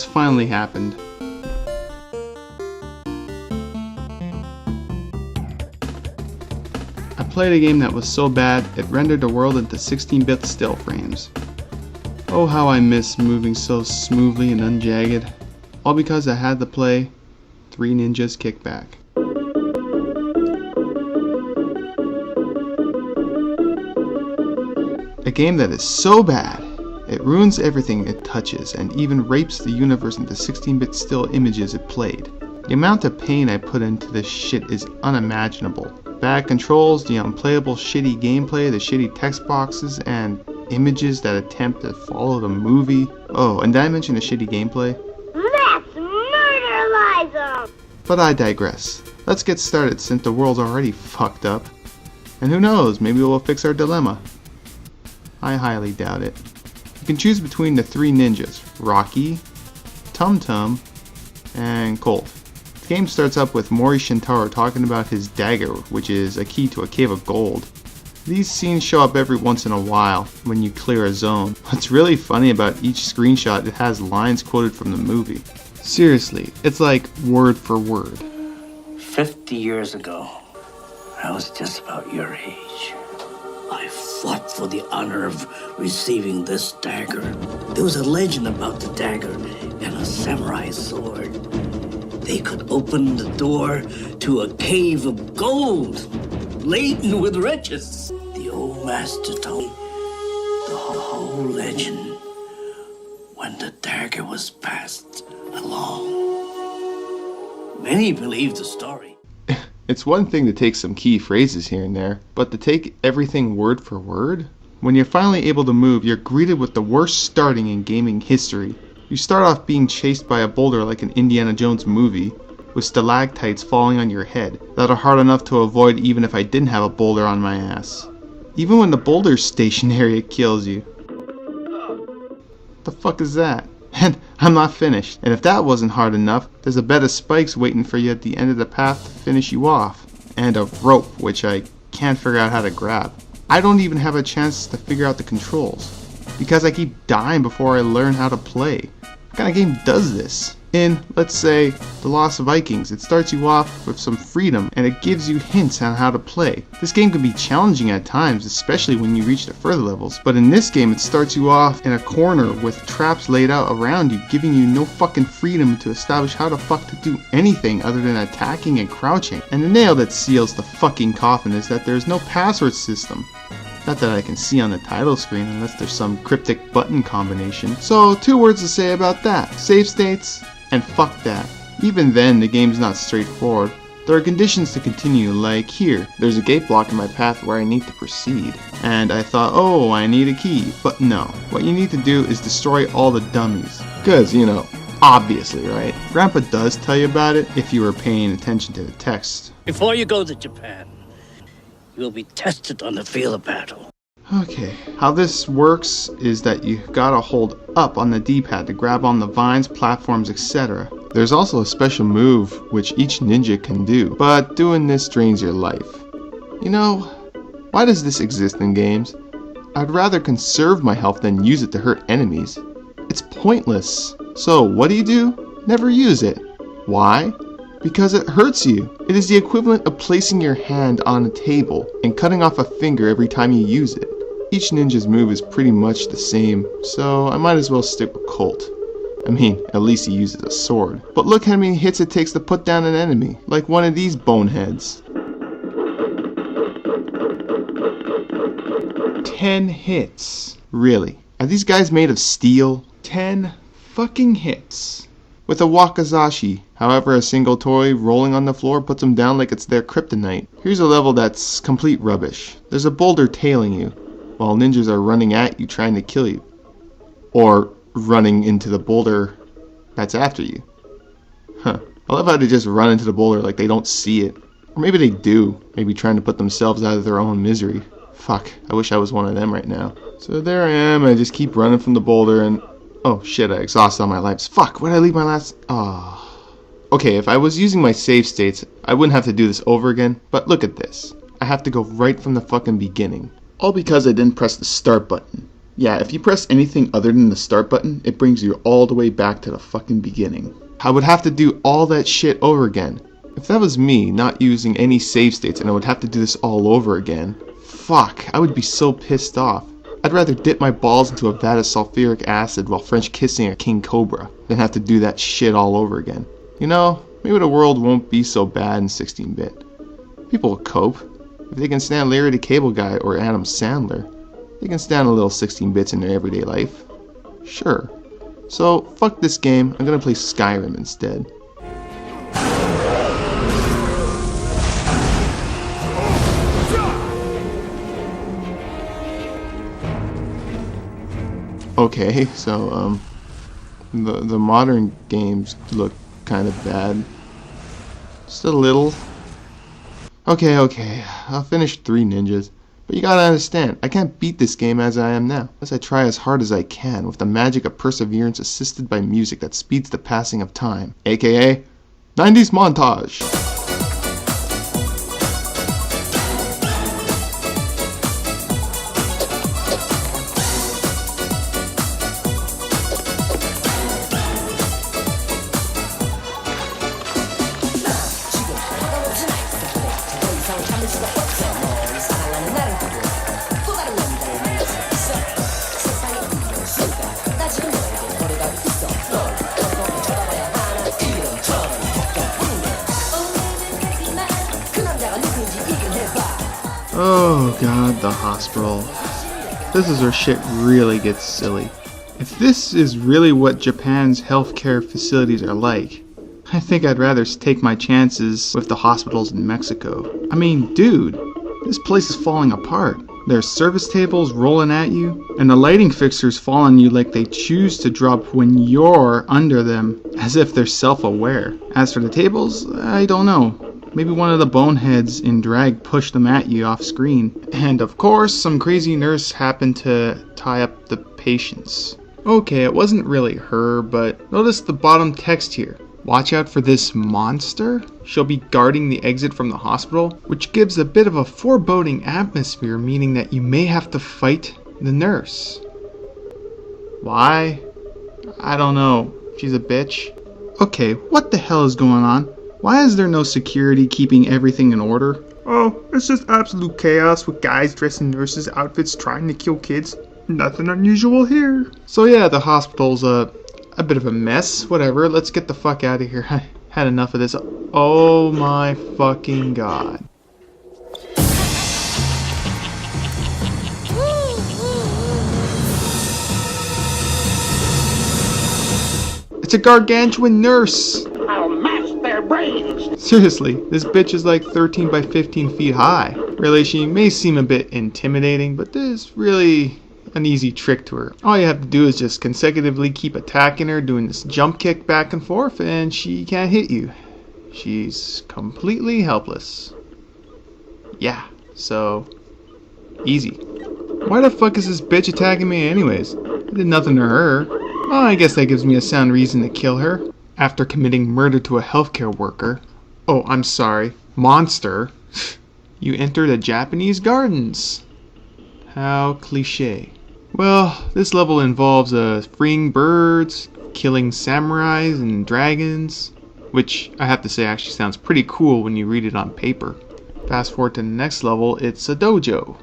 has finally happened. I played a game that was so bad it rendered the world into 16-bit still frames. Oh, how I miss moving so smoothly and unjagged. All because I had to play Three Ninjas Kickback. A game that is so bad, it ruins everything it touches and even rapes the universe into 16-bit still images it played. The amount of pain I put into this shit is unimaginable. Bad controls, the unplayable shitty gameplay, the shitty text boxes, and images that attempt to follow the movie. Oh, and did I mention the shitty gameplay? Let's murder Liza! But I digress. Let's get started since the world's already fucked up. And who knows, maybe we'll fix our dilemma. I highly doubt it. You can choose between the three ninjas, Rocky, Tum Tum, and Colt. The game starts up with Mori Shintaro talking about his dagger, which is a key to a cave of gold. These scenes show up every once in a while when you clear a zone. What's really funny about each screenshot, it has lines quoted from the movie. Seriously, it's like word for word. 50 years ago, I was just about your age. I fought for the honor of receiving this dagger. There was a legend about the dagger and a samurai sword. They could open the door to a cave of gold, laden with riches. The old master told me the whole legend when the dagger was passed along. Many believe the story. It's one thing to take some key phrases here and there, but to take everything word for word? When you're finally able to move, you're greeted with the worst starting in gaming history. You start off being chased by a boulder like an Indiana Jones movie, with stalactites falling on your head that are hard enough to avoid even if I didn't have a boulder on my ass. Even when the boulder's stationary, it kills you. What the fuck is that? And I'm not finished. And if that wasn't hard enough, there's a bed of spikes waiting for you at the end of the path to finish you off. And a rope, which I can't figure out how to grab. I don't even have a chance to figure out the controls, because I keep dying before I learn how to play. What kind of game does this? In, let's say, The Lost Vikings, it starts you off with some freedom and it gives you hints on how to play. This game can be challenging at times, especially when you reach the further levels, but in this game it starts you off in a corner with traps laid out around you, giving you no fucking freedom to establish how the fuck to do anything other than attacking and crouching. And the nail that seals the fucking coffin is that there's no password system. Not that I can see on the title screen unless there's some cryptic button combination. So 2 words to say about that: save states and fuck that. Even then, the game's not straightforward. There are conditions to continue, like here, there's a gate block in my path where I need to proceed. And I thought, oh, I need a key. But no, what you need to do is destroy all the dummies. Cause, you know, obviously, right? Grandpa does tell you about it if you were paying attention to the text. Before you go to Japan, you will be tested on the field of battle. Okay, how this works is that you gotta hold up on the D-pad to grab on the vines, platforms, etc. There's also a special move which each ninja can do, but doing this drains your life. You know, why does this exist in games? I'd rather conserve my health than use it to hurt enemies. It's pointless. So what do? Never use it. Why? Because it hurts you. It is the equivalent of placing your hand on a table and cutting off a finger every time you use it. Each ninja's move is pretty much the same, so I might as well stick with Colt. I mean, at least he uses a sword. But look how many hits it takes to put down an enemy, like one of these boneheads. 10 hits. Really? Are these guys made of steel? 10 fucking hits. With a wakizashi, however, a single toy rolling on the floor puts them down like it's their kryptonite. Here's a level that's complete rubbish. There's a boulder tailing you, while ninjas are running at you trying to kill you. Or running into the boulder that's after you. Huh. I love how they just run into the boulder like they don't see it. Or maybe they do, maybe trying to put themselves out of their own misery. Fuck, I wish I was one of them right now. So there I am, I just keep running from the boulder and... oh shit, I exhausted all my lives. Fuck, where did I leave my last... Okay, if I was using my save states, I wouldn't have to do this over again, but look at this. I have to go right from the fucking beginning. All because I didn't press the start button. Yeah, if you press anything other than the start button, it brings you all the way back to the fucking beginning. I would have to do all that shit over again. If that was me, not using any save states, and I would have to do this all over again, fuck, I would be so pissed off. I'd rather dip my balls into a vat of sulfuric acid while French kissing a king cobra than have to do that shit all over again. You know, maybe the world won't be so bad in 16-bit. People will cope. If they can stand Larry the Cable Guy or Adam Sandler, they can stand a little 16 bits in their everyday life. Sure. So, fuck this game, I'm gonna play Skyrim instead. Okay, so, the modern games look kind of bad. Just a little. Okay, I'll finish 3 Ninjas. But you gotta understand, I can't beat this game as I am now, unless I try as hard as I can with the magic of perseverance assisted by music that speeds the passing of time, aka 90s montage. Oh god, the hospital. This is where shit really gets silly. If this is really what Japan's healthcare facilities are like, I think I'd rather take my chances with the hospitals in Mexico. I mean, dude, this place is falling apart. There's service tables rolling at you, and the lighting fixtures fall on you like they choose to drop when you're under them, as if they're self-aware. As for the tables, I don't know. Maybe one of the boneheads in drag pushed them at you off screen. And of course, some crazy nurse happened to tie up the patients. Okay, it wasn't really her, but notice the bottom text here. Watch out for this monster. She'll be guarding the exit from the hospital, which gives a bit of a foreboding atmosphere, meaning that you may have to fight the nurse. Why? I don't know. She's a bitch. Okay, what the hell is going on? Why is there no security keeping everything in order? Oh, it's just absolute chaos with guys dressed in nurses' outfits trying to kill kids. Nothing unusual here. So yeah, the hospital's a bit of a mess. Whatever, let's get the fuck out of here. I had enough of this. Oh my fucking god. It's a gargantuan nurse. I'll mash their brains. Seriously, this bitch is like 13 by 15 feet high. Really, she may seem a bit intimidating, but there's really an easy trick to her. All you have to do is just consecutively keep attacking her, doing this jump kick back and forth, and she can't hit you. She's completely helpless. Yeah, so easy. Why the fuck is this bitch attacking me anyways? I did nothing to her. Well, I guess that gives me a sound reason to kill her. After committing murder to a healthcare worker. Oh, I'm sorry. Monster. You entered a Japanese gardens. How cliche. Well, this level involves freeing birds, killing samurais and dragons, which I have to say actually sounds pretty cool when you read it on paper. Fast forward to the next level, it's a dojo.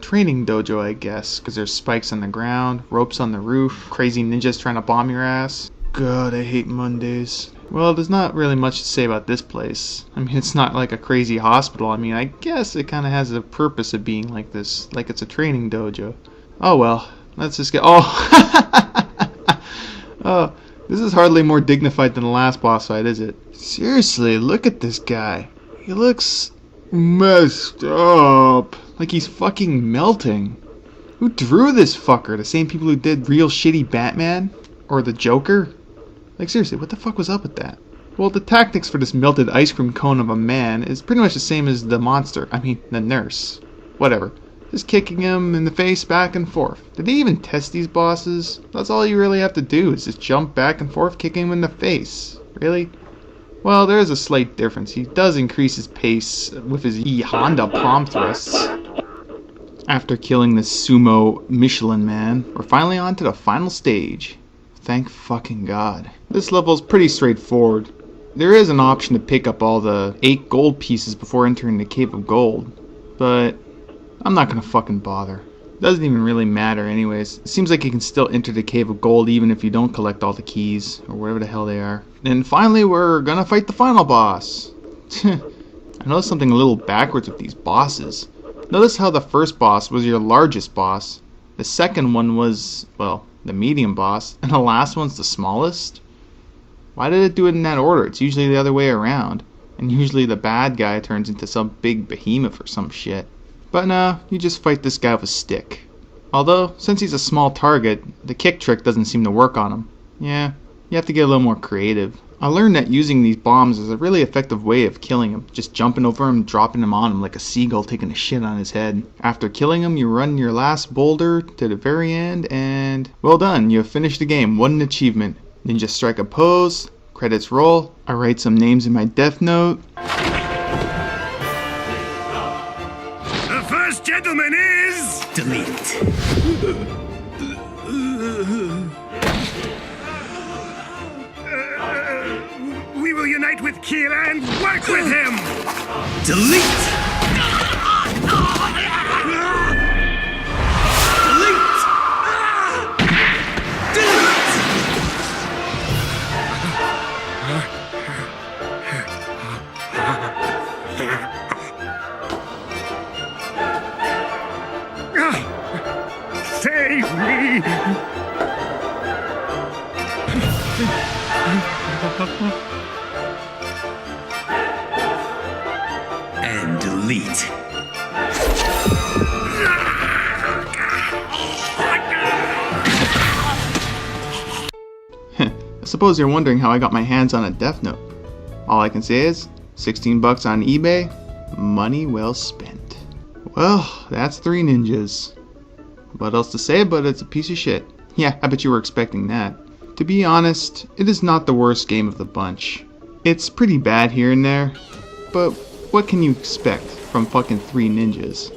Training dojo, I guess, because there's spikes on the ground, ropes on the roof, crazy ninjas trying to bomb your ass. God, I hate Mondays. Well, there's not really much to say about this place. I mean, it's not like a crazy hospital. I mean, I guess it kind of has a purpose of being like this, like it's a training dojo. Oh well, let's just get... Oh! Oh, this is hardly more dignified than the last boss fight, is it? Seriously, look at this guy. He looks messed up. Like he's fucking melting. Who drew this fucker? The same people who did real shitty Batman? Or the Joker? Like seriously, what the fuck was up with that? Well, the tactics for this melted ice cream cone of a man is pretty much the same as the monster. I mean, the nurse. Whatever. Just kicking him in the face back and forth. Did they even test these bosses? That's all you really have to do is just jump back and forth kicking him in the face. Really? Well, there is a slight difference. He does increase his pace with his E-Honda palm thrusts. After killing the sumo Michelin man, we're finally on to the final stage. Thank fucking God. This level is pretty straightforward. There is an option to pick up all the 8 gold pieces before entering the Cave of Gold, but I'm not gonna fucking bother. Doesn't even really matter anyways. It seems like you can still enter the Cave of Gold even if you don't collect all the keys, or whatever the hell they are. And finally we're gonna fight the final boss. I noticed something a little backwards with these bosses. Notice how the first boss was your largest boss, the second one was, well, the medium boss, and the last one's the smallest? Why did it do it in that order? It's usually the other way around, and usually the bad guy turns into some big behemoth or some shit. But no, you just fight this guy with a stick. Although, since he's a small target, the kick trick doesn't seem to work on him. Yeah, you have to get a little more creative. I learned that using these bombs is a really effective way of killing him. Just jumping over him, dropping him on him like a seagull taking a shit on his head. After killing him, you run your last boulder to the very end, and well done, you have finished the game. What an achievement. Ninja strike a pose, credits roll, I write some names in my death note. The first gentleman is... Delete. We will unite with Keela and work with him! Delete! Save me! And delete. I suppose you're wondering how I got my hands on a death note. All I can say is, 16 bucks on eBay, money well spent. Well, that's 3 ninjas. What else to say, but it's a piece of shit. Yeah, I bet you were expecting that. To be honest, it is not the worst game of the bunch. It's pretty bad here and there, but what can you expect from fucking 3 ninjas?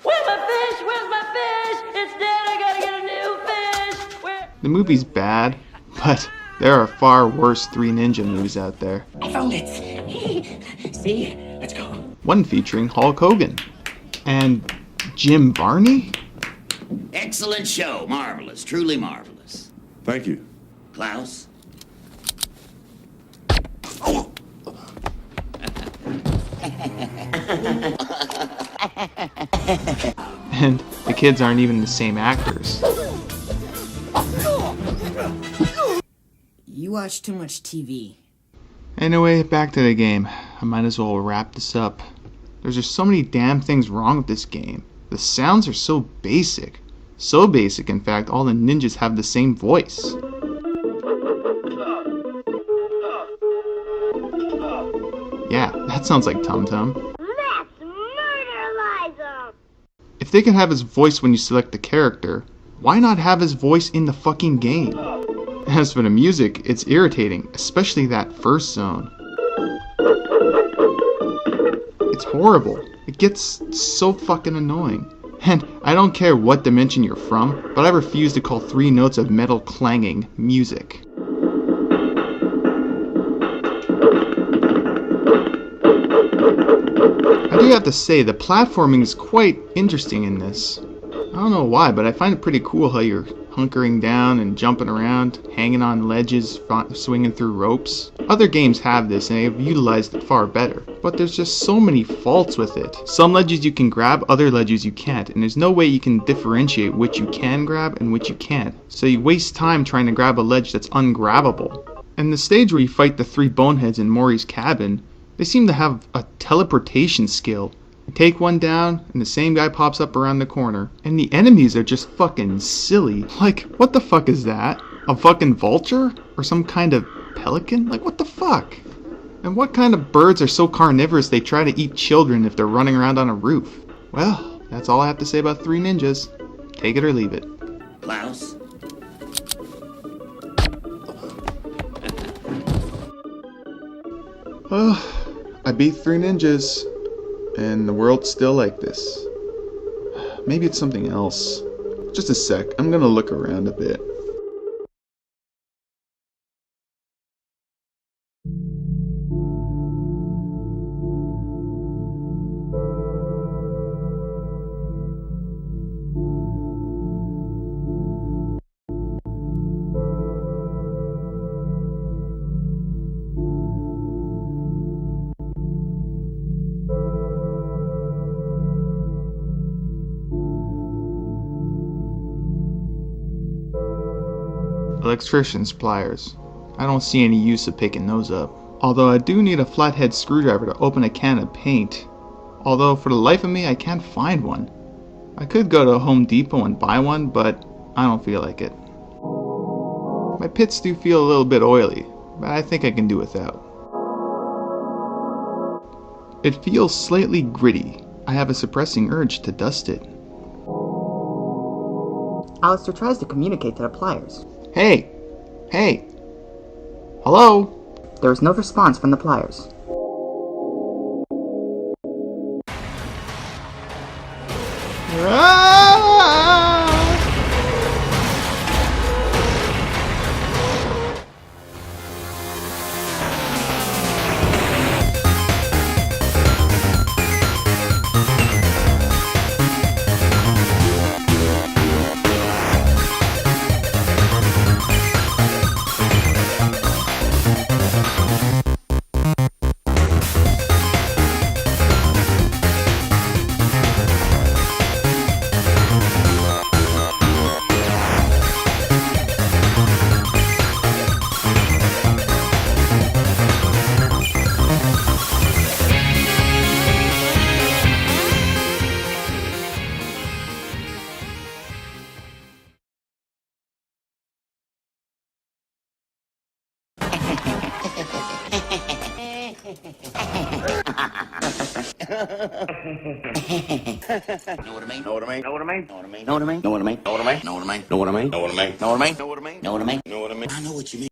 Where's my fish? Where's my fish? It's dead. I gotta get a new fish. Where? The movie's bad, but there are far worse 3 ninja movies out there. I found it. See? Let's go. One featuring Hulk Hogan and Jim Varney? Excellent show. Marvelous. Truly marvelous. Thank you. Klaus? And the kids aren't even the same actors. You watch too much TV. Anyway, back to the game. I might as well wrap this up. There's just so many damn things wrong with this game. The sounds are so basic. So basic, in fact, all the ninjas have the same voice. Yeah, that sounds like Tum Tum. Let's murder Liza! If they can have his voice when you select the character, why not have his voice in the fucking game? As for the music, it's irritating, especially that first zone. It's horrible. It gets so fucking annoying. And I don't care what dimension you're from, but I refuse to call 3 notes of metal clanging music. I do have to say, the platforming is quite interesting in this. I don't know why, but I find it pretty cool how you're hunkering down and jumping around, hanging on ledges, swinging through ropes. Other games have this and they've utilized it far better, but there's just so many faults with it. Some ledges you can grab, other ledges you can't, and there's no way you can differentiate which you can grab and which you can't. So you waste time trying to grab a ledge that's ungrabbable. And the stage where you fight the 3 boneheads in Maury's cabin, they seem to have a teleportation skill. You take one down, and the same guy pops up around the corner. And the enemies are just fucking silly. Like, what the fuck is that? A fucking vulture? Or some kind of pelican? Like, what the fuck? And what kind of birds are so carnivorous they try to eat children if they're running around on a roof? Well, that's all I have to say about 3 ninjas. Take it or leave it. Klaus? I I beat 3 ninjas, and the world's still like this. Maybe it's something else. Just a sec, I'm gonna look around a bit. Electrician's pliers. I don't see any use of picking those up. Although I do need a flathead screwdriver to open a can of paint. Although for the life of me I can't find one. I could go to Home Depot and buy one, but I don't feel like it. My pits do feel a little bit oily, but I think I can do without. It feels slightly gritty. I have a suppressing urge to dust it. Alastor tries to communicate to the pliers. Hey! Hey! Hello? There is no response from the pliers. Know what I mean? Know what I mean? Know what I mean? Know what I mean? Know what I mean? Know what I mean? Know what I mean? Know what I mean? Know what I mean? Know what I mean? Know what I mean? Know what I mean? Know what I mean? I know what you mean.